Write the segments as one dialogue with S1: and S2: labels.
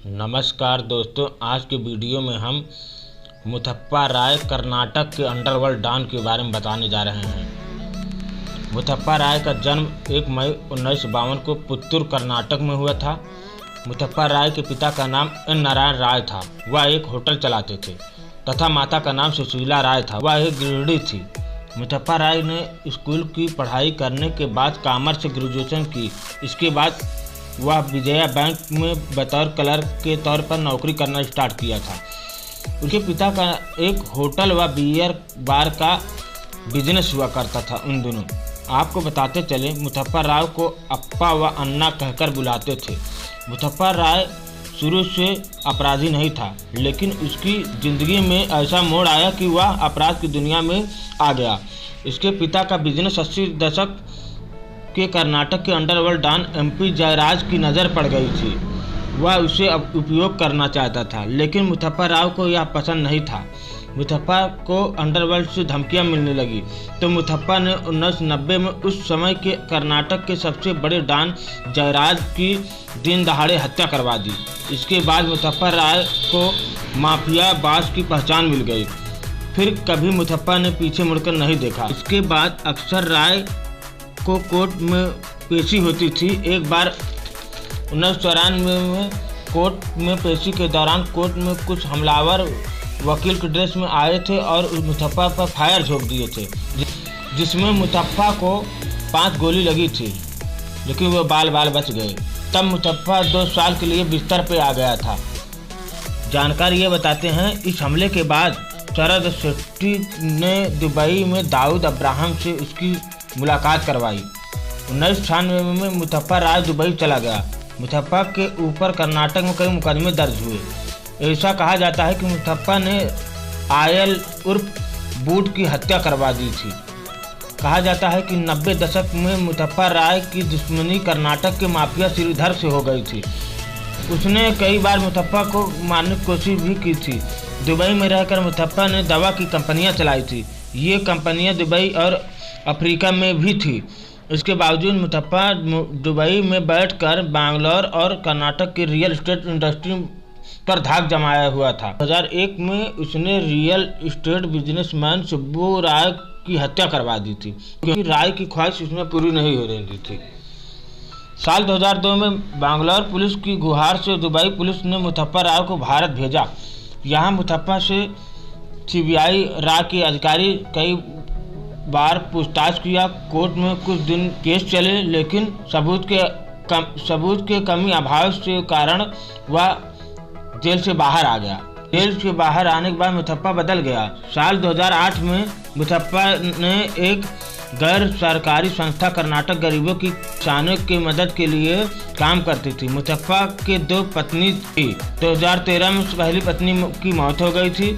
S1: नमस्कार दोस्तों, आज के वीडियो में हम मुथप्पा राय कर्नाटक के अंडरवर्ल्ड डॉन के बारे में बताने जा रहे हैं। मुथप्पा राय का जन्म 1 मई 1952 को पुत्तूर कर्नाटक में हुआ था। मुथप्पा राय के पिता का नाम एन नारायण राय था, वह एक होटल चलाते थे, तथा माता का नाम सुशीला राय था, वह एक गृहिणी थी। मुथप्पा राय ने स्कूल की पढ़ाई करने के बाद कॉमर्स से ग्रेजुएशन की। इसके बाद वह विजया बैंक में बतौर क्लर्क के तौर पर नौकरी करना स्टार्ट किया था। उनके पिता का एक होटल व बियर बार का बिजनेस हुआ करता था उन दिनों। आपको बताते चले, मुथप्पा राव को अप्पा व अन्ना कहकर बुलाते थे। मुथप्पा राय शुरू से अपराधी नहीं था, लेकिन उसकी ज़िंदगी में ऐसा मोड़ आया कि वह अपराध की दुनिया में आ गया। इसके पिता का बिजनेस 80 दशक के कर्नाटक के अंडरवर्ल्ड डॉन एमपी जयराज की नज़र पड़ गई थी। वह उसे उपयोग करना चाहता था, लेकिन मुथप्पा राव को यह पसंद नहीं था। मुथप्पा को अंडरवर्ल्ड से धमकियां मिलने लगी, तो मुथप्पा ने 1990 में उस समय के कर्नाटक के सबसे बड़े डॉन जयराज की दिन दहाड़े हत्या करवा दी। इसके बाद मुथप्पा राय को माफिया बास की पहचान मिल गई। फिर कभी मुथप्पा ने पीछे मुड़कर नहीं देखा। इसके बाद अक्सर राय को कोर्ट में पेशी होती थी। एक बार 1994 में कोर्ट में पेशी के दौरान कोर्ट में कुछ हमलावर वकील के ड्रेस में आए थे और मुथप्पा पर फायर झोंक दिए थे, जिसमें मुथप्पा को 5 गोली लगी थी, लेकिन वो बाल बच गए। तब मुथप्पा 2 साल के लिए बिस्तर पे आ गया था। जानकार ये बताते हैं, इस हमले के बाद शरद शेट्टी ने दुबई में दाऊद अब्राहम से उसकी मुलाकात करवाई। 1996 में मुथप्पा राय दुबई चला गया। मुथप्पा के ऊपर कर्नाटक में कई मुकदमे दर्ज हुए। ऐसा कहा जाता है कि मुथप्पा ने आयल उर्फ बूट की हत्या करवा दी थी। कहा जाता है कि 90 दशक में मुथप्पा राय की दुश्मनी कर्नाटक के माफिया श्रीधर से हो गई थी। उसने कई बार मुथप्पा को मारने की कोशिश भी की थी। दुबई में रहकर मुथप्पा ने दवा की कंपनियां चलाई थी। ये कंपनियां दुबई और अफ्रीका में भी थी। इसके बावजूद मुथप्पा दुबई में बैठकर बैंगलोर और कर्नाटक की रियल एस्टेट इंडस्ट्री पर धाक जमाया हुआ था। 2001 में उसने रियल एस्टेट बिजनेसमैन सुब्बू राय की हत्या करवा दी थी, क्योंकि राय की ख्वाहिश उसमें पूरी नहीं हो रही थी। साल 2002 में बैंगलोर पुलिस की गुहार से दुबई पुलिस ने मुथप्पा राय को भारत भेजा। यहाँ मुथप्पा से सीबीआई राय के अधिकारी कई बार पूछताछ किया। कोर्ट में कुछ दिन केस चले, लेकिन सबूत के कमी अभाव के कारण वह जेल से बाहर आ गया। जेल से बाहर आने के बाद मुथप्पा बदल गया। साल 2008 में मुथप्पा ने एक गैर सरकारी संस्था कर्नाटक गरीबों की किसानों की मदद के लिए काम करती थी। मुथप्पा के 2 पत्नी थी। 2013 में पहली पत्नी की मौत हो गई थी।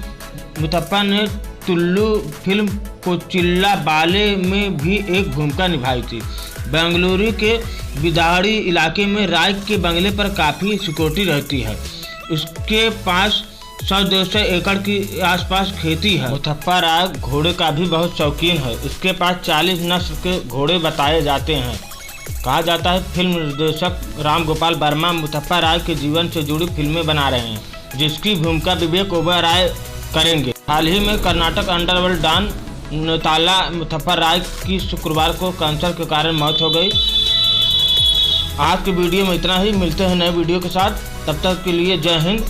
S1: मुथप्पा ने तुल्लू फिल्म कोचिल्ला बाले में भी एक भूमिका निभाई थी। बेंगलुरु के बिदाड़ी इलाके में राय के बंगले पर काफ़ी सिक्योरिटी रहती है। उसके पास 100-200 एकड़ की आसपास खेती है। मुथप्पा राय घोड़े का भी बहुत शौकीन है। उसके पास 40 नस्ल के घोड़े बताए जाते हैं। कहा जाता है फिल्म निर्देशक राम गोपाल वर्मा मुथप्पा राय के जीवन से जुड़ी फिल्में बना रहे हैं, जिसकी भूमिका विवेक ओबेरॉय करेंगे। हाल ही में कर्नाटक अंडरवर्ल्ड डॉन नेताला मुथप्पा राय की शुक्रवार को कैंसर के कारण मौत हो गई। आज की वीडियो में इतना ही। मिलते हैं नए वीडियो के साथ। तब तक के लिए जय हिंद।